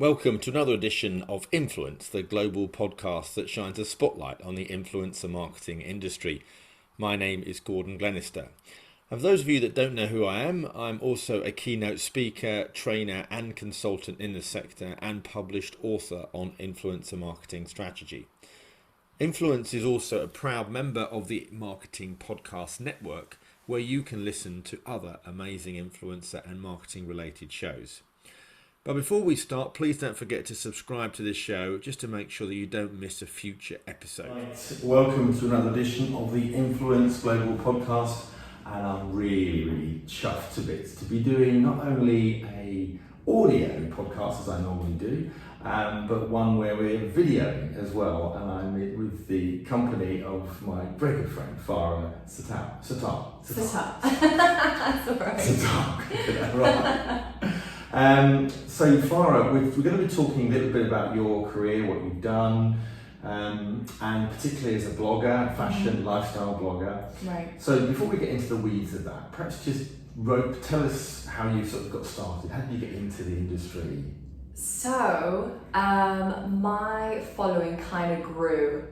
Welcome to another edition of Influence, the global podcast that shines a spotlight on the influencer marketing industry. My name is Gordon Glenister. And for those of you that don't know who I am, I'm also a keynote speaker, trainer and consultant in the sector and published author on influencer marketing strategy. Influence is also a proud member of the Marketing Podcast Network, where you can listen to other amazing influencer and marketing related shows. But before we start, please don't forget to subscribe to this show just to make sure that you don't miss a future episode. Right. Welcome to another edition of the Influence Global Podcast, and I'm really chuffed to bits to be doing not only a audio podcast as I normally do, but one where we're videoing as well, and I'm with the company of my very good friend Farah Sattaur. That's all right. Sattaur. Right. So Farah, we're going to be talking a little bit about your career, what you've done, and particularly as a blogger, fashion, lifestyle blogger. Right. So before we get into the weeds of that, perhaps just tell us how you sort of got started. How did you get into the industry? So, my following kind of grew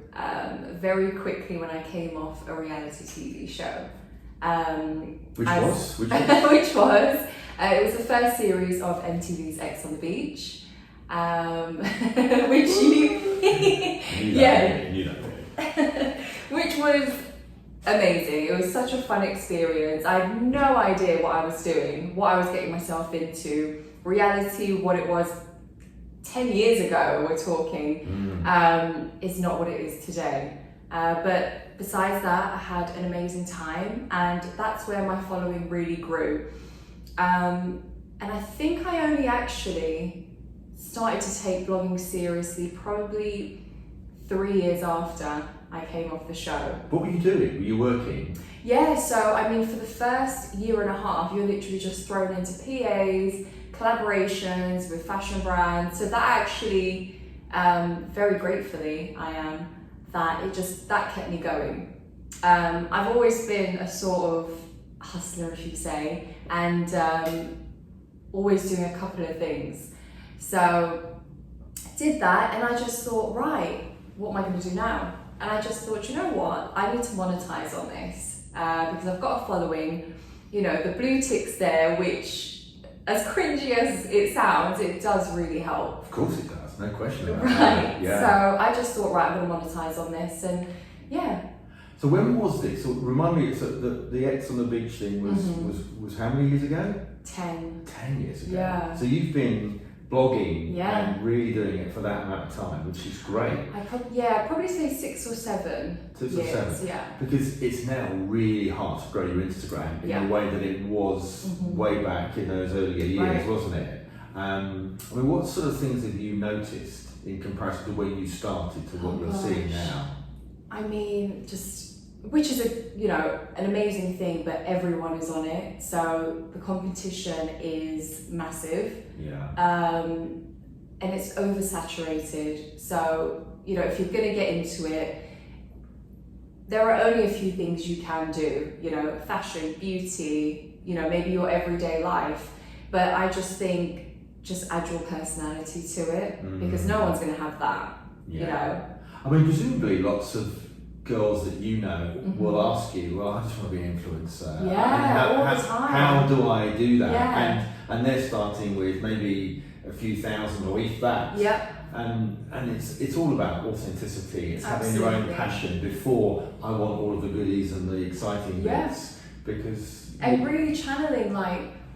very quickly when I came off a reality TV show. Which was? Which was? It was the first series of MTV's X on the Beach, which which was amazing. It was such a fun experience. I had no idea what I was doing, what I was getting myself into. Reality, what it was 10 years ago, we're talking, is not what it is today. But besides that, I had an amazing time, and that's where my following really grew. And I think I only actually started to take blogging seriously probably 3 years after I came off the show. What were you doing? Were you working? Yeah, so I mean, for the first year and a half, you're literally just thrown into PAs, collaborations with fashion brands. So that actually, very gratefully, I am, that kept me going. I've always been a sort of hustler, if you say, and always doing a couple of things. So did that, and I just thought, right, what am I going to do now? And I just thought, you know what, I need to monetize on this because I've got a following. You know, the blue tick's there, which, as cringy as it sounds, it does really help. Of course it does, no question about Right. Yeah. So I just thought, right, I'm going to monetize on this, and yeah. So when was this? So remind me, so the X on the Beach thing was how many years ago? 10. 10 years ago. Yeah. So you've been blogging Yeah. and really doing it for that amount of time, which is great. I'd probably say 6 or 7 6 years, or 7. yeah. Because it's now really hard to grow your Instagram in the way that it was way back in those earlier years, wasn't it? I mean, what sort of things have you noticed in comparison to when you started to what you're seeing now? I mean, which is an amazing thing, but everyone is on it. So the competition is massive. Yeah. And it's oversaturated. So, if you're gonna get into it, there are only a few things you can do, fashion, beauty, maybe your everyday life. But I just think, just add your personality to it, because no one's gonna have that, I mean, presumably lots of girls that will ask you, well, I just want to be an influencer. All the time. How do I do that? Yeah. And they're starting with maybe a few thousand or if that. Yep. And it's all about authenticity. It's having your own Absolutely. passion before I want all of the goodies and the exciting bits. And really channeling,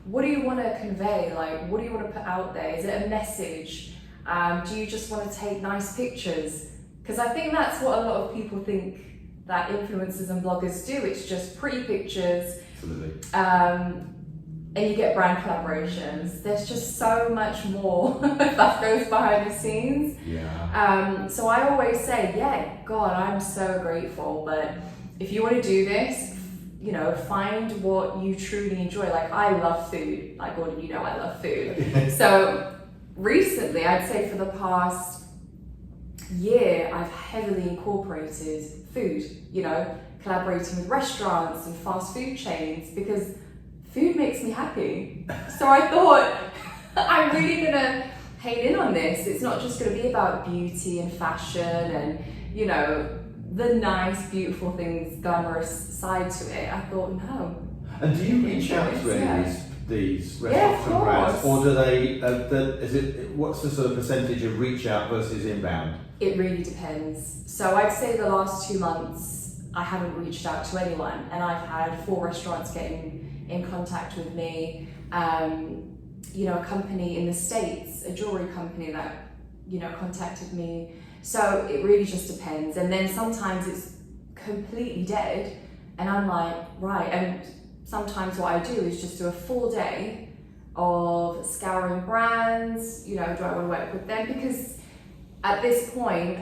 what do you want to convey? What do you want to put out there? Is it a message? Do you just want to take nice pictures? Because I think that's what a lot of people think that influencers and bloggers do. It's just pretty pictures. Absolutely. And you get brand collaborations. There's just so much more that goes behind the scenes. Yeah. So I always say, God, I'm so grateful. But if you want to do this, find what you truly enjoy. I love food. Gordon, I love food. So recently, I'd say for the past year, I've heavily incorporated food, collaborating with restaurants and fast food chains, because food makes me happy. So I thought I'm really gonna hone in on this. It's not just going to be about beauty and fashion and, you know, the nice, beautiful things, glamorous side to it. I thought, no. And do you reach out to any of these restaurants and brands, or do they? What's the sort of percentage of reach out versus inbound? It really depends. So I'd say the last 2 months I haven't reached out to anyone, and I've had 4 restaurants getting in contact with me. You know, a company in the States, a jewelry company that, you know, contacted me. So it really just depends. And then sometimes it's completely dead, and I'm like, right. And sometimes what I do is just do a full day of scouring brands. You know, do I want to work with them? Because at this point,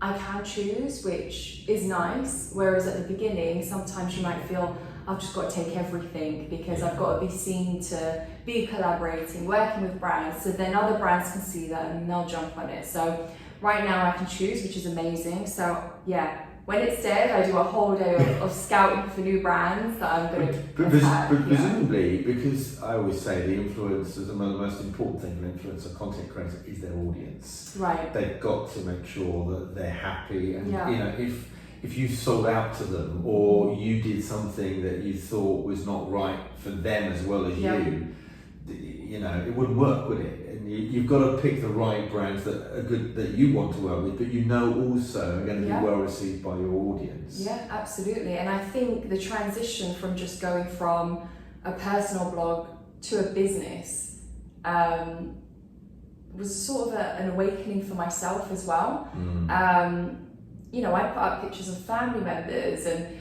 I can choose, which is nice. Whereas at the beginning, sometimes you might feel, I've just got to take everything because I've got to be seen to be collaborating, working with brands. So then other brands can see that and they'll jump on it. So right now I can choose, which is amazing. So yeah, when it's dead, I do a whole day of scouting for new brands that I'm going to But presumably, because I always say the influencers, the most important thing an influencer, content creator, is their audience. Right. They've got to make sure that they're happy, and you know, if you sold out to them or you did something that you thought was not right for them as well as you know, it wouldn't work, would it? And you've got to pick the right brands that are good, that you want to work with, but you know also are going to be well received by your audience. Yeah, absolutely. And I think the transition from just going from a personal blog to a business was sort of an awakening for myself as well. You know, I put up pictures of family members and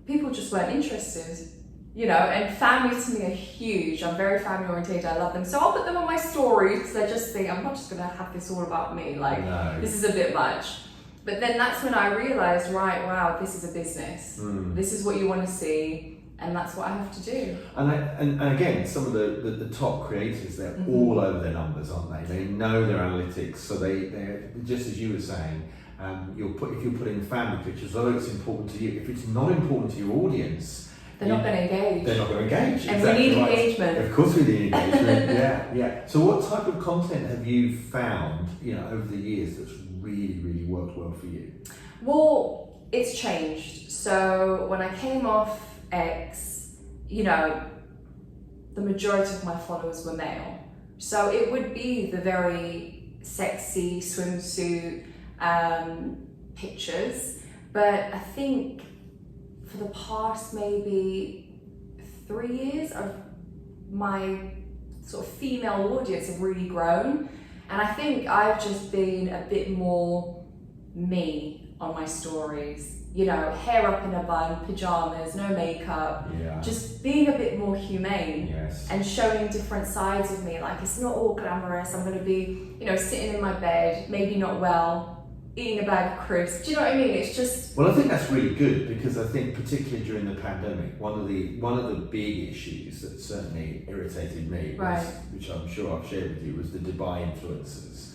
people just weren't interested, you know, and family to me are huge. I'm very family oriented, I love them. So I'll put them on my stories because I just think, I'm not just going to have this all about me, like, this is a bit much. But then that's when I realised, right, wow, this is a business. This is what you want to see, and that's what I have to do. And again, some of the top creators, they're all over their numbers, aren't they? They know their analytics, so they're just as you were saying, if you're putting family pictures, although it's important to you, if it's not important to your audience, they're not going to engage. They're not going to engage. And we need engagement. Of course we need engagement, yeah. So what type of content have you found, you know, over the years that's really, really worked well for you? Well, it's changed. So when I came off X, you know, the majority of my followers were male. So it would be the very sexy swimsuit pictures, but I think for the past maybe 3 years my sort of female audience have really grown, and I think I've just been a bit more me on my stories, you know, hair up in a bun, pajamas, no makeup, just being a bit more humane and showing different sides of me. Like, it's not all glamorous. I'm going to be, you know, sitting in my bed, maybe not well, eating a bag of crisps. Do you know what I mean? It's just... Well, I think that's really good, because I think particularly during the pandemic, one of the big issues that certainly irritated me, which I'm sure I've shared with you, was the Dubai influencers.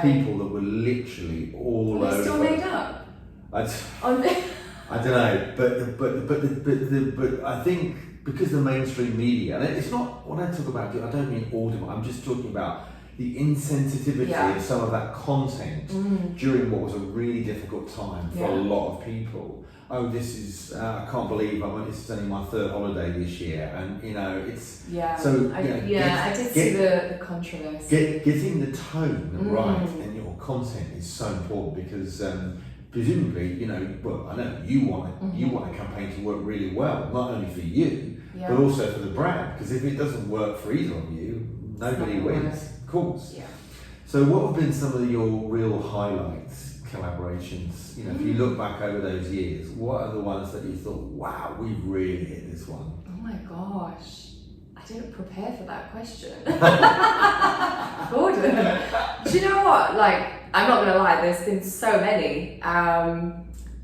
People that were literally all over. Still made up. I don't know, but I think because the mainstream media, and it's not, when I talk about it, I don't mean all of it, I'm just talking about the insensitivity of some of that content during what was a really difficult time for a lot of people. Oh, this is, I can't believe this is only my 3rd holiday this year, and you know, it's so. I did see the controversy. Getting the tone right in your content is so important, because presumably, you know, well, I know you want a campaign to work really well, not only for you, but also for the brand, because if it doesn't work for either of you, nobody wins. Of course. Yeah. So what have been some of your real highlights, collaborations? You know, if you look back over those years, what are the ones that you thought, wow, we've really hit this one? Oh my gosh, I didn't prepare for that question. Gordon, do you know what? Like, I'm not gonna lie, there's been so many.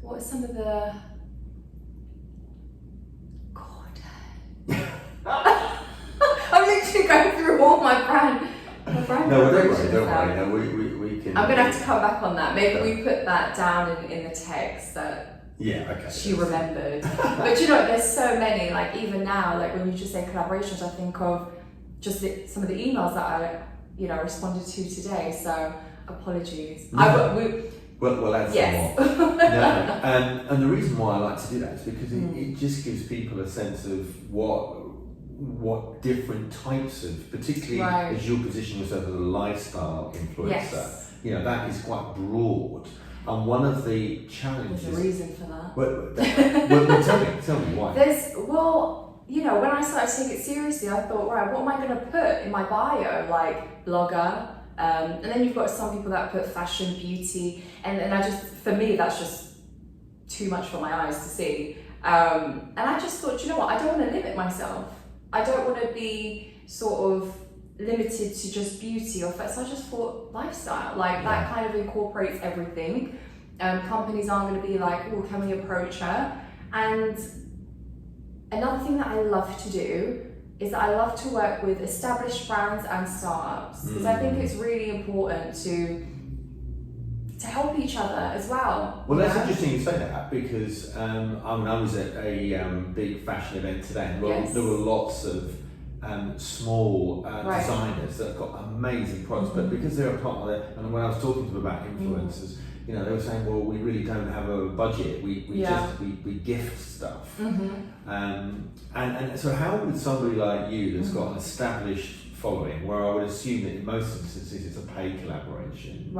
What are some of the... I'm literally going through all my brand. No, don't worry. No, we can. I'm gonna have to come back on that. Maybe we put that down in the text that she remembered. But you know, there's so many. Like, even now, like when you just say collaborations, I think of just some of the emails that responded to today. So apologies. No. Well, that's yes. No, and the reason why I like to do that is because it just gives people a sense of what different types of, particularly as you position yourself as a lifestyle influencer, yes. That is quite broad. And one of the challenges. There's a reason for that. Well, tell me why. When I started to take it seriously, I thought, right, what am I going to put in my bio? Like blogger. And then you've got some people that put fashion, beauty, and for me, that's just too much for my eyes to see. And I just thought, you know what, I don't want to limit myself. I don't want to be sort of limited to just beauty or fashion. So I just thought lifestyle, that kind of incorporates everything. Companies aren't going to be like, oh, can we approach her? And another thing that I love to do is that I love to work with established brands and startups, because I think it's really important to help each other as well. Well, that's interesting you say that, because I was at a big fashion event today, and there were lots of small designers that have got amazing products, but because they're a part of it, and when I was talking to them about influencers, they were saying, well, we really don't have a budget, we gift stuff. And so how would somebody like you that's got an established following, where I would assume that in most instances it's a paid collaboration,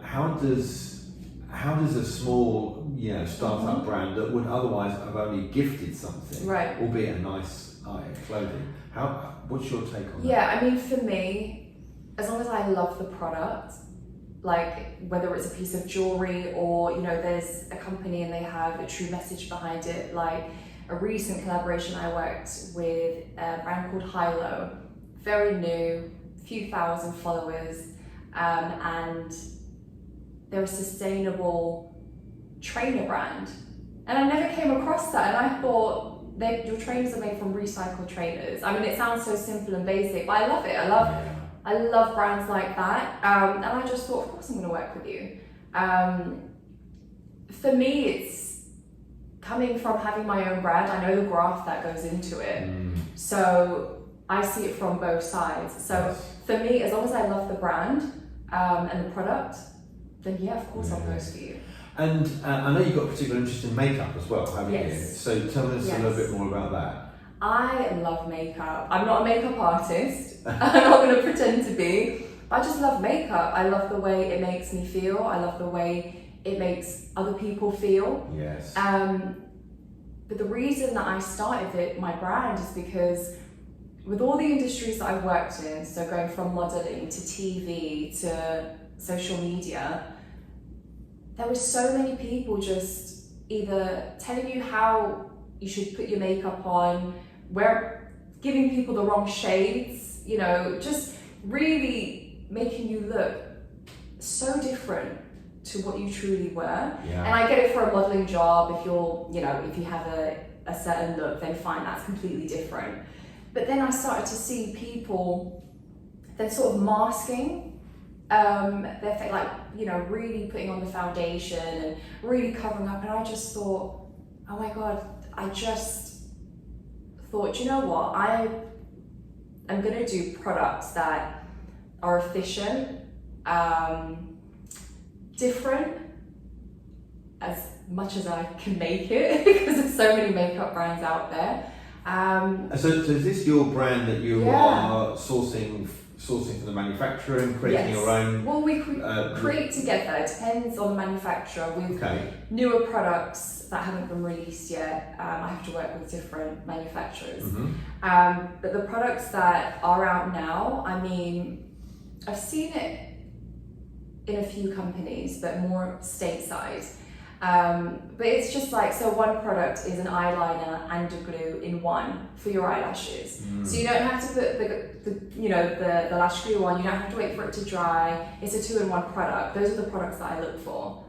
how does a small startup brand that would otherwise have only gifted something, albeit a nice item of clothing, what's your take on that? Yeah, I mean, for me, as long as I love the product, like whether it's a piece of jewelry or there's a company and they have a true message behind it. Like a recent collaboration, I worked with a brand called Hilo, very new, few thousand followers, and they're a sustainable trainer brand, and I never came across that, and I thought your trainers are made from recycled trainers. I mean, it sounds so simple and basic, but I love it. I love brands like that, and I just thought, of course I'm going to work with you. For me, it's coming from having my own brand. I know the graft that goes into it, so I see it from both sides. So for me, as long as I love the brand and the product, then of course I'll post for you. And I know you've got a particular interest in makeup as well, haven't you? So tell us a little bit more about that. I love makeup. I'm not a makeup artist. I'm not going to pretend to be. But I just love makeup. I love the way it makes me feel. I love the way it makes other people feel. Yes. But the reason that I started my brand is because with all the industries that I've worked in, so going from modeling to TV to social media, there were so many people just either telling you how you should put your makeup on, giving people the wrong shades, just really making you look so different to what you truly were. And I get it for a modeling job. If you're, if you have a certain look, then fine, that's completely different. But then I started to see people then sort of masking their face, really putting on the foundation and really covering up. And I just thought, oh my God, I just thought, you know what, I am going to do products that are efficient, different, as much as I can make it, because there's so many makeup brands out there. So is this your brand that you are sourcing from the manufacturer and creating your own? Well, we create together. It depends on the manufacturer. With newer products that haven't been released yet, I have to work with different manufacturers. But the products that are out now, I mean, I've seen it in a few companies, but more stateside. But it's just so one product is an eyeliner and a glue in one for your eyelashes. So you don't have to put the lash glue on, you don't have to wait for it to dry. It's a 2-in-1 product. Those are the products that I look for.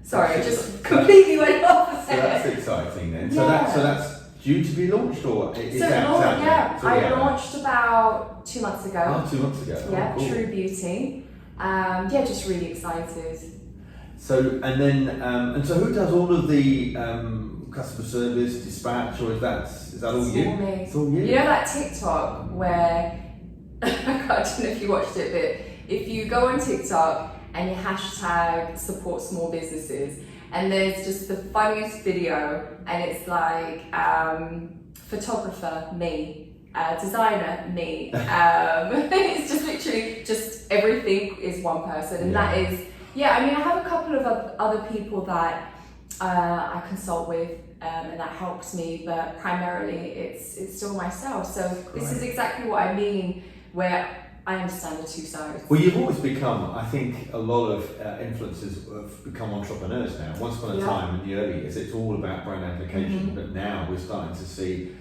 Sorry, just completely went off. So that's exciting then. So that's due to be launched, or is that I launched about 2 months ago. Oh, 2 months ago. Yeah, cool. True Beauty. Just really excited. So and so who does all of the customer service, dispatch, or is that all you? Me. It's all you. You know that TikTok where I don't know if you watched it, but if you go on TikTok and you hashtag support small businesses, and there's just the funniest video, and it's like photographer, me, designer, me. It's just literally just everything is one person, and that is, I mean, I have a couple of other people that I consult with, and that helps me, but primarily it's still myself. So this is exactly what I mean, where I understand the two sides. Well, you've always become, I think, a lot of influencers have become entrepreneurs now. Once upon a time in the early years, it's all about brand application, but now we're starting to see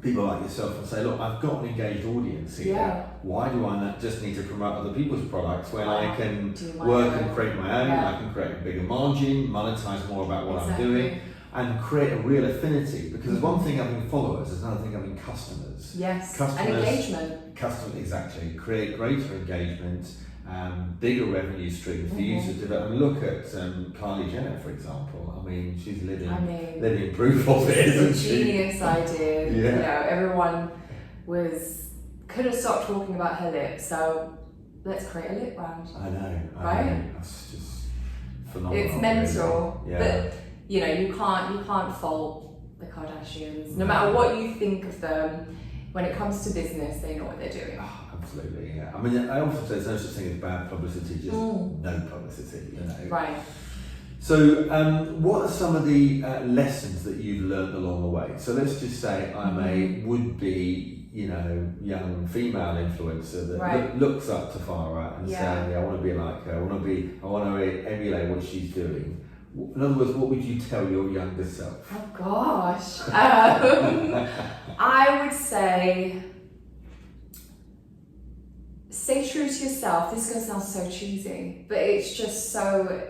people like yourself and say, look, I've got an engaged audience here. Why do I not just need to promote other people's products when I can work and create my own, I can create a bigger margin, monetize more about what I'm doing, and create a real affinity? Because there's one thing having followers, there's another thing having customers. And engagement. Exactly. Create greater engagement, bigger revenue streams for you to develop. I mean, look at Kylie Jenner, for example. I mean, she's living proof of it, isn't she? Genius idea. You know, everyone could have stopped talking about her lips, so let's create a lip brand. I know. That's just phenomenal. It's mental. Really. But you know, you can't fault the Kardashians. No matter what you think of them, when it comes to business, they know what they're doing. Oh, absolutely, yeah. I mean, I often say there's no such thing as bad publicity, just no publicity, you know. Right. So, what are some of the lessons that you've learned along the way? So let's just say I'm a would-be, young female influencer that looks up to Farah and saying, I want to be like her. I want to emulate what she's doing. In other words, what would you tell your younger self? Oh gosh. I would say, stay true to yourself. This is going to sound so cheesy, but it's just so,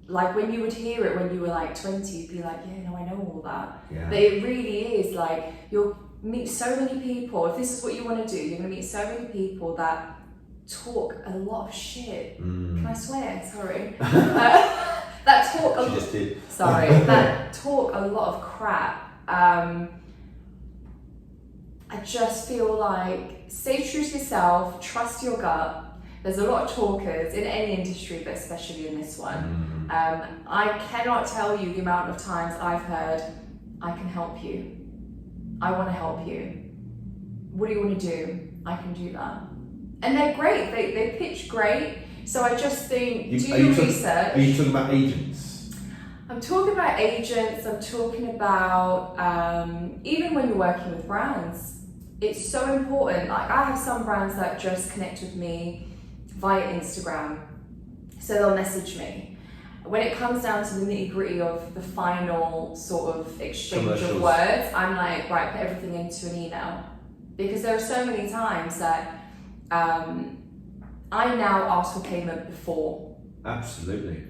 like, when you would hear it when you were like 20, you'd be like, I know all that. But it really is like, you'll meet so many people. If this is what you want to do, you're going to meet so many people that talk a lot of shit. Can I swear? Sorry. That talk a lot of crap. I just feel like, stay true to yourself, trust your gut. There's a lot of talkers in any industry, but especially in this one. I cannot tell you the amount of times I've heard, I can help you. I want to help you. What do you want to do? I can do that. And they're great. They pitch great. So I just think, do your research. Are you talking about agents? I'm talking about agents. I'm talking about even when you're working with brands. It's so important. Like, I have some brands that just connect with me via Instagram. So they'll message me. When it comes down to the nitty-gritty of the final sort of exchange of words, I'm like, right, put everything into an email. Because there are so many times that I now ask for payment before. Absolutely.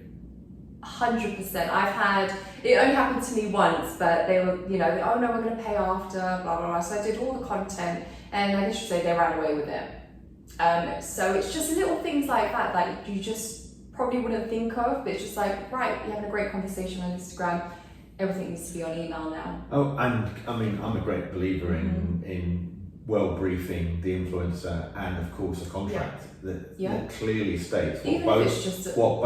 100%. I've had, it only happened to me once, but they were, oh no, we're going to pay after, blah, blah, blah. So I did all the content, and I should say they ran away with it. So it's just little things like that you just probably wouldn't think of, but it's just like, right, you're having a great conversation on Instagram, everything needs to be on email now. Oh, and I mean, I'm a great believer in well briefing the influencer, and of course a contract that clearly states what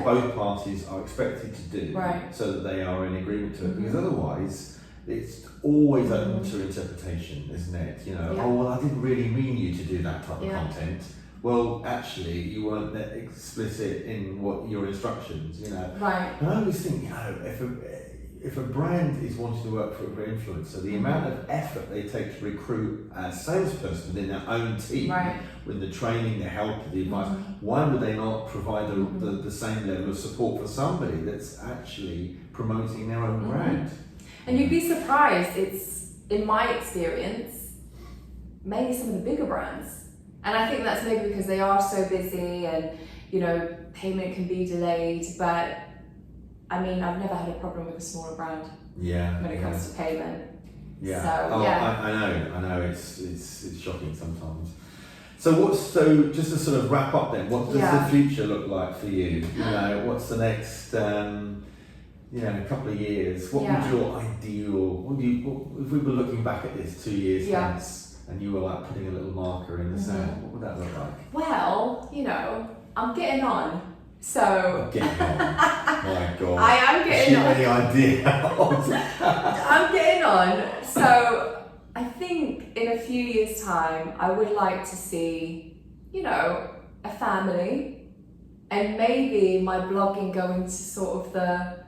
both parties are expected to do, so that they are in agreement to it. Because otherwise, it's always open to interpretation, isn't it? Oh well, I didn't really mean you to do that type of content. Well, actually, you weren't that explicit in what your instructions. Right. And I always think, if a brand is wanting to work for an influencer, the amount of effort they take to recruit a salesperson within their own team, with the training, the help, the advice, why would they not provide the same level of support for somebody that's actually promoting their own brand? And you'd be surprised, it's, in my experience, mainly some of the bigger brands. And I think that's maybe because they are so busy and, payment can be delayed, but I mean, I've never had a problem with a smaller brand when it comes to payment. Yeah. So, I know. It's shocking sometimes. So just to sort of wrap up then, what does the future look like for you? What's the next couple of years? What would your ideal? If we were looking back at this 2 years hence, and you were like putting a little marker in the sand, what would that look like? Well, I'm getting on. So Getting on. My God. I am getting on. Any idea? I'm getting on. So I think in a few years' time, I would like to see, a family, and maybe my blogging go into sort of the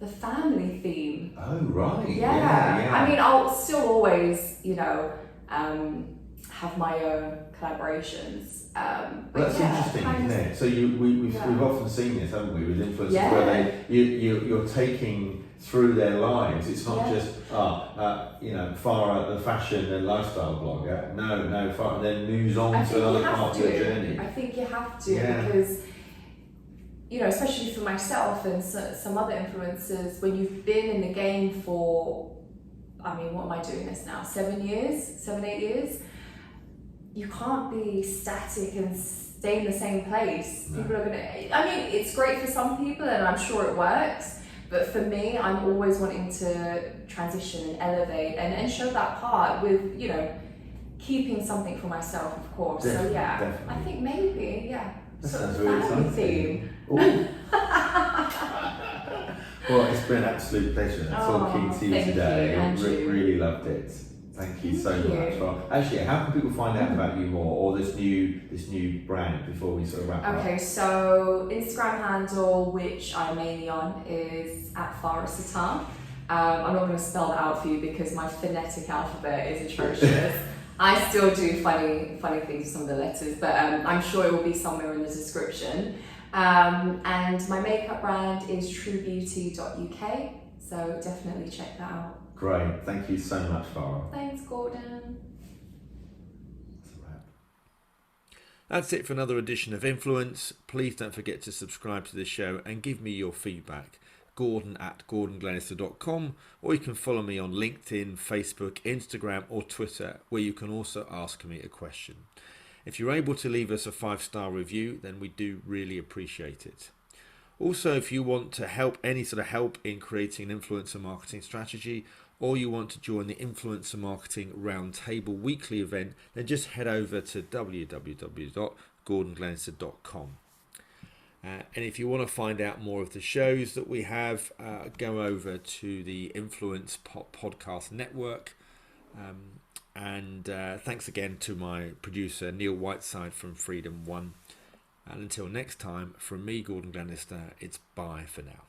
family theme. Oh, right. Yeah. I mean, I'll still always, have my own collaborations. But that's interesting, isn't it? So we've often seen this, haven't we, with influencers where you're taking through their lives. It's not just Farah, the fashion and lifestyle blogger. No, Farah then moves on to another part of the journey. I think you have to because especially for myself and some other influencers, when you've been in the game for, what am I doing this now? 7 years, 8 years. You can't be static and stay in the same place. No. People are it's great for some people and I'm sure it works, but for me, I'm always wanting to transition and elevate and show that part with, keeping something for myself, of course. Definitely, so definitely. I think maybe, That sort sounds of really family exciting. theme. Well, it's been an absolute pleasure talking to you today. Thank you, really loved it. Thank you so much. Well, actually, how can people find out about you more or this new brand before we sort of wrap up? Okay, so Instagram handle, which I'm mainly on, is at Farah Sattaur. I'm not going to spell that out for you because my phonetic alphabet is atrocious. I still do funny things with some of the letters, but I'm sure it will be somewhere in the description. And my makeup brand is truebeauty.uk, so definitely check that out. Great, thank you so much, Farah. Thanks, Gordon. That's a wrap. That's it for another edition of Influence. Please don't forget to subscribe to this show and give me your feedback. Gordon@gordonglenister.com, or you can follow me on LinkedIn, Facebook, Instagram or Twitter, where you can also ask me a question. If you're able to leave us a 5-star review, then we do really appreciate it. Also, if you want to help in creating an influencer marketing strategy, or you want to join the Influencer Marketing Roundtable weekly event, then just head over to www.gordonglenister.com. And if you want to find out more of the shows that we have, go over to the Influence Podcast Network. And thanks again to my producer, Neil Whiteside from Freedom One. And until next time, from me, Gordon Glenister, it's bye for now.